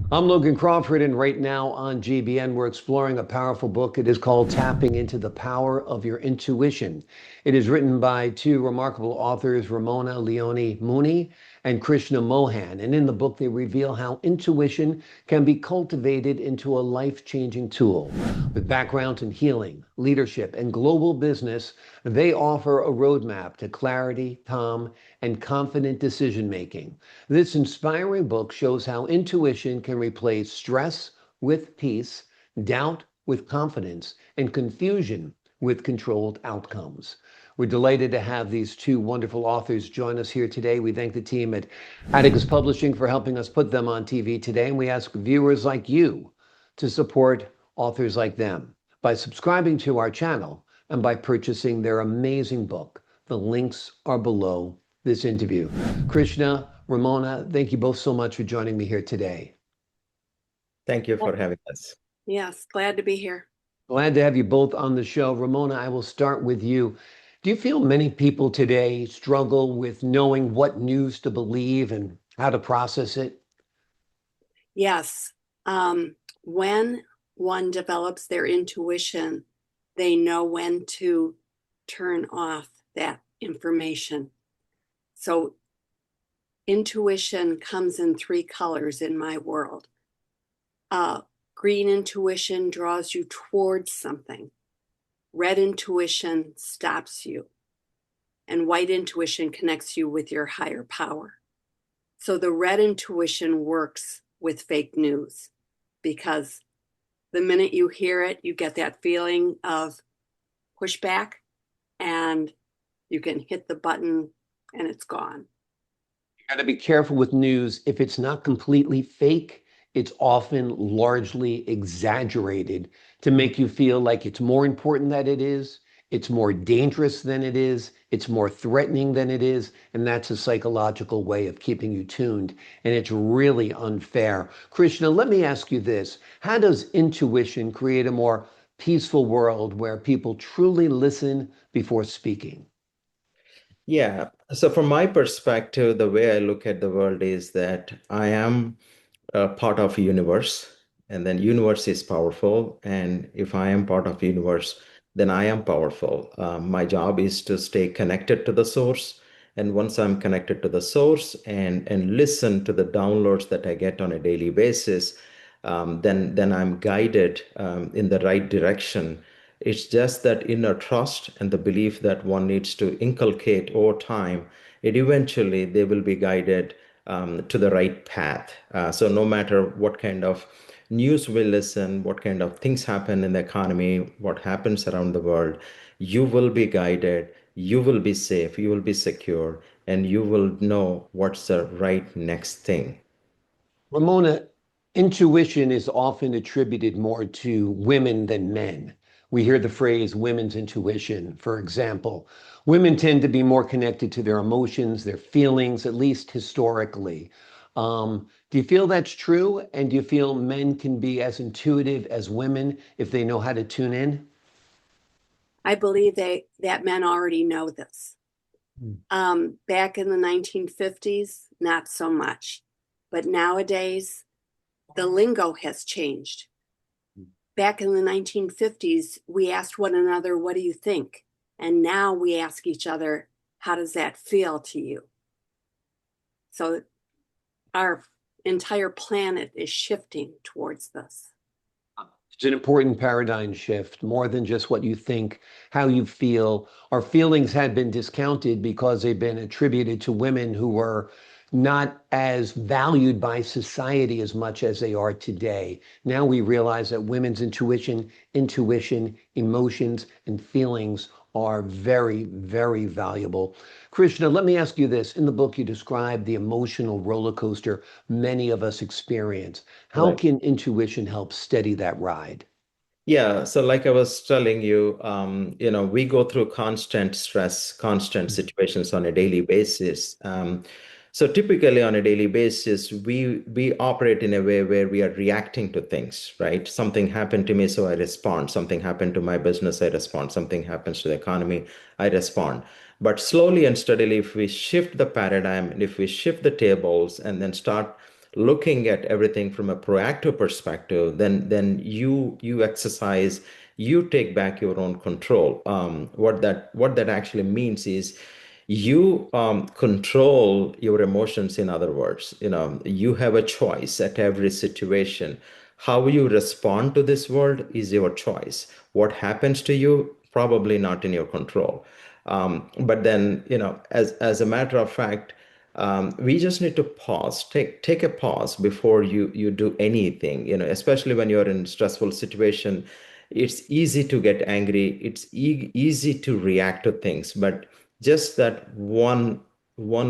I'm Logan Crawford, and right now on GBN, we're exploring a powerful book. It is called Tapping into the Power of Your Intuition. It is written by two remarkable authors, Ramona Leone Mooney and Krishna Mohan. And in the book, they reveal how intuition can be cultivated into a life-changing tool. With backgrounds in healing, leadership, and global business, they offer a roadmap to clarity, calm, and confident decision-making. This inspiring book shows how intuition can replace stress with peace, doubt with confidence, and confusion with controlled outcomes. We're delighted to have these two wonderful authors join us here today. We thank the team at Atticus Publishing for helping us put them on TV today, and we ask viewers like you to support authors like them by subscribing to our channel and by purchasing their amazing book. The links are below this interview. Krishna, Ramona, thank you both so much for joining me here today. Thank you for having us. Yes, glad to be here. Glad to have you both on the show. Ramona, I will start with you. Do you feel many people today struggle with knowing what news to believe and how to process it? Yes. When one develops their intuition, they know when to turn off that information. So intuition comes in three colors in my world. Green intuition draws you towards something. Red intuition stops you. And white intuition connects you with your higher power. So the red intuition works with fake news because the minute you hear it, you get that feeling of pushback and you can hit the button and it's gone. You got to be careful with news. If it's not completely fake, it's often largely exaggerated to make you feel like it's more important than it is, it's more dangerous than it is, it's more threatening than it is, and that's a psychological way of keeping you tuned, and it's really unfair. Krishna, let me ask you this. How does intuition create a more peaceful world where people truly listen before speaking? Yeah. So from my perspective, the way I look at the world is that I am a part of a universe, and then universe is powerful. And if I am part of universe, then I am powerful. My job is to stay connected to the source. And once I'm connected to the source and listen to the downloads that I get on a daily basis, then I'm guided in the right direction. It's just that inner trust and the belief that one needs to inculcate over time. It eventually they will be guided to the right path. So no matter what kind of news we listen, what kind of things happen in the economy, what happens around the world, you will be guided, you will be safe, you will be secure, and you will know what's the right next thing. Ramona, intuition is often attributed more to women than men. We hear the phrase women's intuition, for example. Women tend to be more connected to their emotions, their feelings, at least historically. Do you feel that's true? And do you feel men can be as intuitive as women if they know how to tune in? I believe that men already know this. Back in the 1950s, not so much. But nowadays, the lingo has changed. Back in the 1950s, we asked one another, what do you think? And now we ask each other, how does that feel to you? So our entire planet is shifting towards this. It's an important paradigm shift, more than just what you think, how you feel. Our feelings had been discounted because they've been attributed to women who were not as valued by society as much as they are today. Now we realize that women's intuition, emotions, and feelings are very, very valuable. Krishna, let me ask you this. In the book, you describe the emotional roller coaster many of us experience. How Right. can intuition help steady that ride? Yeah, so like I was telling you, we go through constant stress, constant situations on a daily basis. So typically on a daily basis, we operate in a way where we are reacting to things, right? Something happened to me, so I respond. Something happened to my business, I respond. Something happens to the economy, I respond. But slowly and steadily, if we shift the paradigm and if we shift the tables and then start looking at everything from a proactive perspective, then you exercise, you take back your own control. What that actually means is you control your emotions. In other words, you have a choice at every situation. How you respond to this world is your choice. What happens to you, probably not in your control. But then, as a matter of fact, we just need to pause, take a pause before you do anything. Especially when you're in stressful situation, it's easy to get angry. It's easy to react to things, but just that 1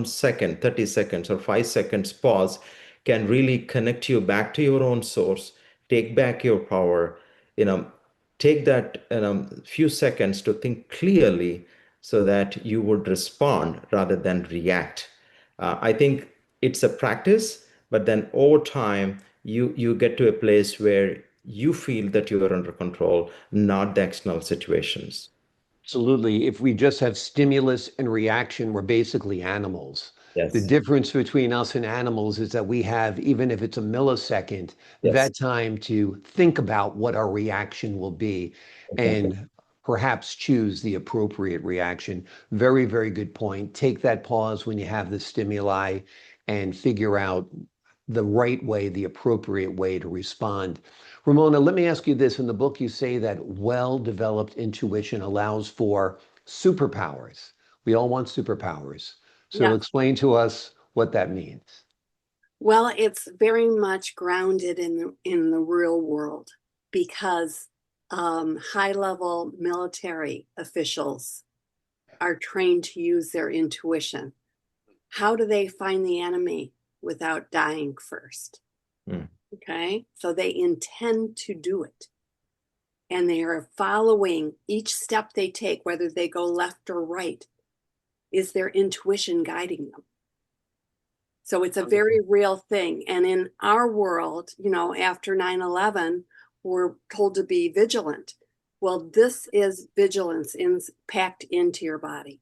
second, 30 seconds, or 5 seconds pause can really connect you back to your own source, take back your power. You know, take that few seconds to think clearly so that you would respond rather than react. I think it's a practice, but then over time, you get to a place where you feel that you are under control, not the external situations. Absolutely. If we just have stimulus and reaction, we're basically animals. The Yes. difference between us and animals is that we have, even if it's a millisecond, Yes. that time to think about what our reaction will be Exactly. and perhaps choose the appropriate reaction. Very, very good point. Take that pause when you have the stimuli and figure out the right way, the appropriate way to respond. Ramona, let me ask you this. In the book, you say that well-developed intuition allows for superpowers. We all want superpowers. So Yeah. explain to us what that means. Well, it's very much grounded in the real world because high-level military officials are trained to use their intuition. How do they find the enemy without dying first? Mm. Okay, so they intend to do it. And they are following each step they take, whether they go left or right, is their intuition guiding them. So it's a very real thing. And in our world, after 9/11, we're told to be vigilant. Well, this is vigilance packed into your body.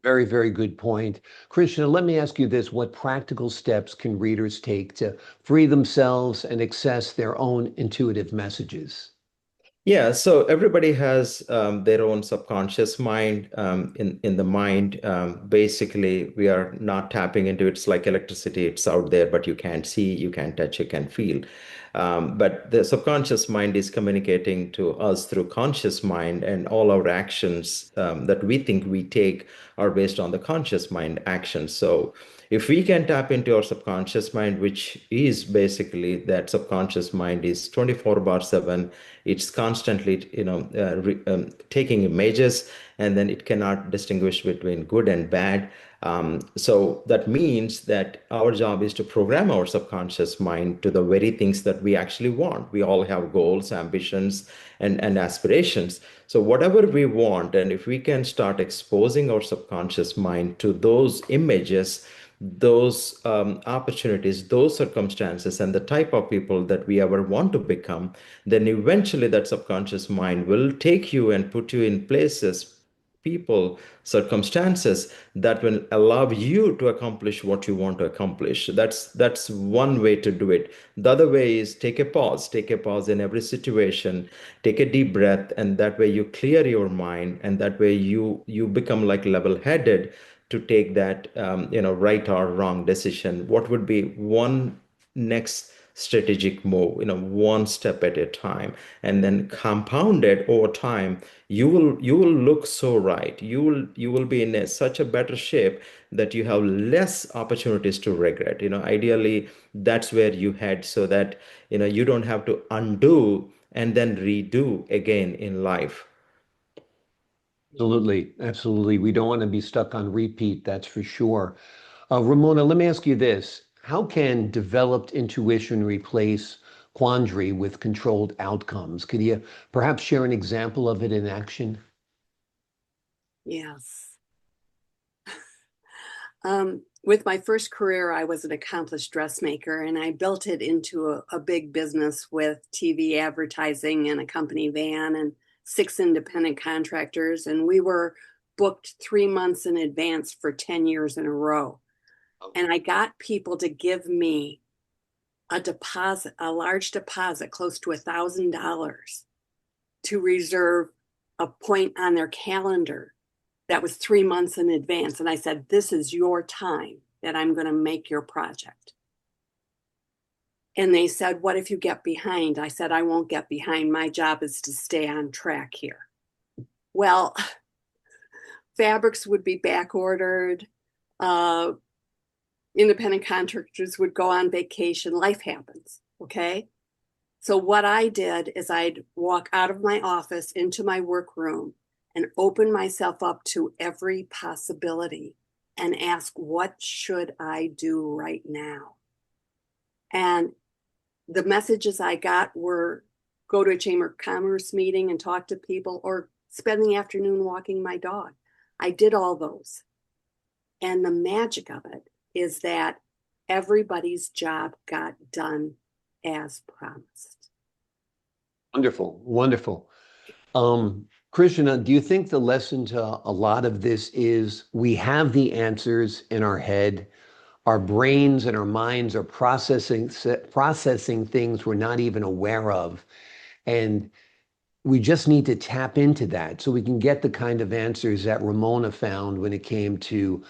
Very, very good point. Krishna, let me ask you this. What practical steps can readers take to free themselves and access their own intuitive messages? Yeah, so everybody has their own subconscious mind. In the mind, basically, we are not tapping into it. It's like electricity. It's out there, but you can't see, you can't touch, you can feel. But the subconscious mind is communicating to us through conscious mind, and all our actions that we think we take are based on the conscious mind actions. So if we can tap into our subconscious mind, which is basically that subconscious mind is 24/7, it's constantly taking images, and then it cannot distinguish between good and bad. So that means that our job is to program our subconscious mind to the very things that we actually want. We all have goals, ambitions, and aspirations. So whatever we want, and if we can start exposing our subconscious mind to those images, those opportunities, those circumstances, and the type of people that we ever want to become, then eventually that subconscious mind will take you and put you in places, people, circumstances that will allow you to accomplish what you want to accomplish. That's one way to do it. The other way is take a pause in every situation, take a deep breath, and that way you clear your mind, and that way you become like level-headed to take that right or wrong decision. What would be one next strategic move, one step at a time, and then compounded over time, you will look so right. You will be in such a better shape that you have less opportunities to regret. Ideally, that's where you head, so that you don't have to undo and then redo again in life. Absolutely. Absolutely. We don't want to be stuck on repeat, that's for sure. Ramona, let me ask you this. How can developed intuition replace quandary with controlled outcomes? Could you perhaps share an example of it in action? Yes. With my first career, I was an accomplished dressmaker, and I built it into a big business with TV advertising and a company van and 6 independent contractors. And we were booked 3 months in advance for 10 years in a row. And I got people to give me a deposit, a large deposit, close to $1,000, to reserve a point on their calendar that was 3 months in advance. And I said, this is your time that I'm going to make your project. And they said, what if you get behind? I said, I won't get behind. My job is to stay on track here. Well, fabrics would be back ordered. Independent contractors would go on vacation. Life happens. Okay. So what I did is I'd walk out of my office into my workroom and open myself up to every possibility and ask, what should I do right now? And the messages I got were go to a Chamber of Commerce meeting and talk to people, or spend the afternoon walking my dog. I did all those. And the magic of it is that everybody's job got done as promised. Wonderful, wonderful. Krishna, do you think the lesson to a lot of this is we have the answers in our head? Our brains and our minds are processing things we're not even aware of. And we just need to tap into that so we can get the kind of answers that Ramona found when it came to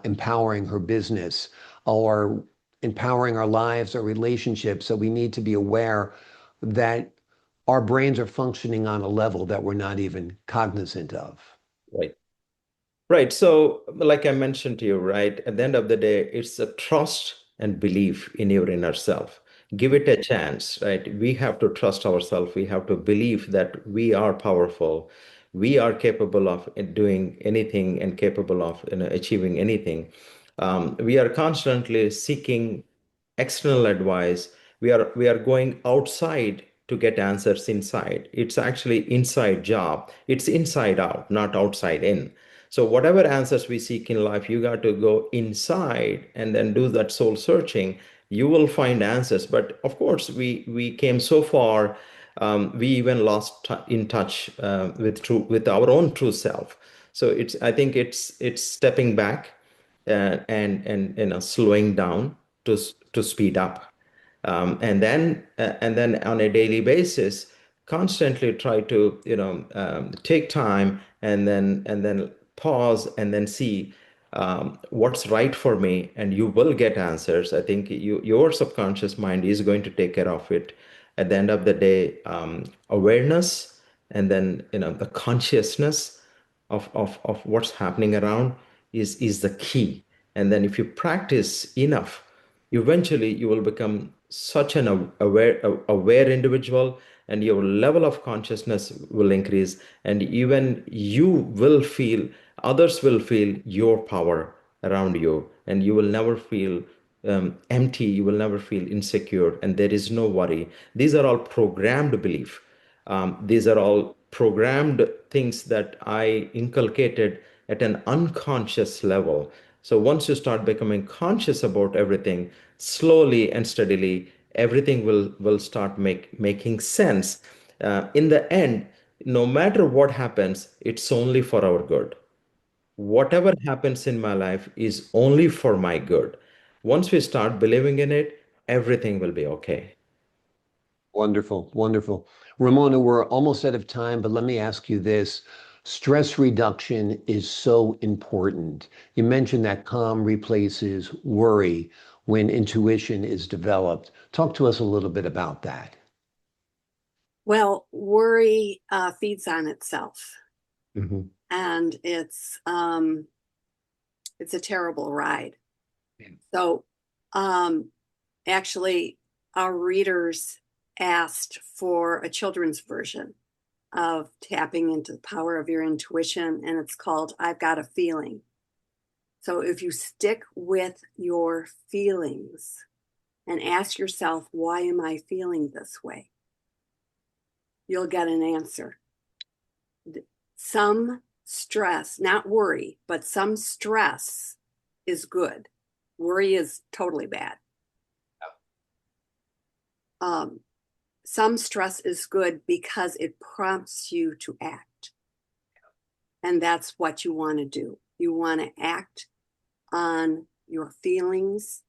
empowering her business or empowering our lives, our relationships. So we need to be aware that our brains are functioning on a level that we're not even cognizant of. Right. Right. So, like I mentioned to you, right, at the end of the day, it's a trust and belief in your inner self. Give it a chance, right? We have to trust ourselves. We have to believe that we are powerful. We are capable of doing anything and capable of, achieving anything. We are constantly seeking external advice. We are going outside to get answers inside. It's actually inside job. It's inside out, not outside in. So whatever answers we seek in life, you got to go inside and then do that soul searching. You will find answers. But of course, we came so far. We even lost in touch with our own true self. So I think it's stepping back and slowing down to speed up, and then on a daily basis, constantly try to take time and then pause and then see what's right for me, and you will get answers. I think your subconscious mind is going to take care of it. At the end of the day, awareness and then the consciousness of what's happening around is the key. And then if you practice enough, eventually you will become such an aware individual, and your level of consciousness will increase, and even you will feel, others will feel your power around you, and you will never feel empty, you will never feel insecure, and there is no worry. These are all programmed belief. These are all programmed things that I inculcated at an unconscious level. So once you start becoming conscious about everything, slowly and steadily, everything will start making sense. In the end, no matter what happens, it's only for our good. Whatever happens in my life is only for my good. Once we start believing in it, everything will be okay. Wonderful, wonderful. Ramona, we're almost out of time, but let me ask you this. Stress reduction is so important. You mentioned that calm replaces worry when intuition is developed. Talk to us a little bit about that. Well, worry feeds on itself, Mhm. and it's a terrible ride. So actually, our readers asked for a children's version of tapping into the power of your intuition, and it's called I've Got a Feeling. So if you stick with your feelings and ask yourself, why am I feeling this way? You'll get an answer. Some stress, not worry, but some stress is good. Worry is totally bad. Some stress is good because it prompts you to act. And that's what you want to do. You want to act on your feelings,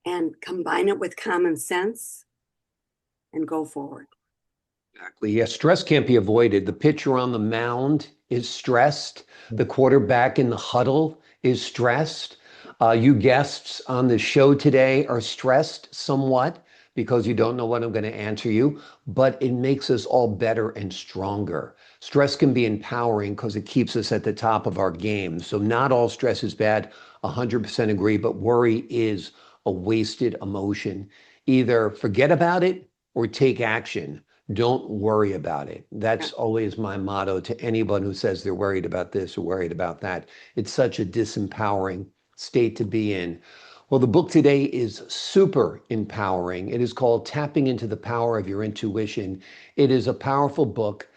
and combine it with common sense and go forward. Exactly. Yeah, stress can't be avoided. The pitcher on the mound is stressed. The quarterback in the huddle is stressed. You guests on the show today are stressed somewhat because you don't know what I'm going to answer you, but it makes us all better and stronger. Stress can be empowering because it keeps us at the top of our game. So not all stress is bad. 100% agree, but worry is a wasted emotion. Either forget about it or take action. Don't worry about it. That's always my motto to anyone who says they're worried about this or worried about that. It's such a disempowering state to be in. Well, the book today is super empowering. It is called Tapping into the Power of Your Intuition. It is a powerful book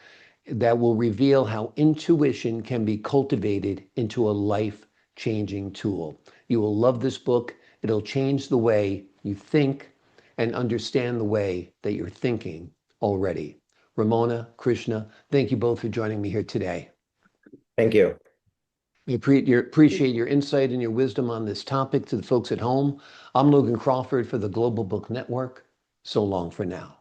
that will reveal how intuition can be cultivated into a life-changing tool. You will love this book. It'll change the way you think and understand the way that you're thinking already. Ramona, Krishna, thank you both for joining me here today. Thank you. We appreciate your insight and your wisdom on this topic. To the folks at home, I'm Logan Crawford for the Global Book Network. So long for now.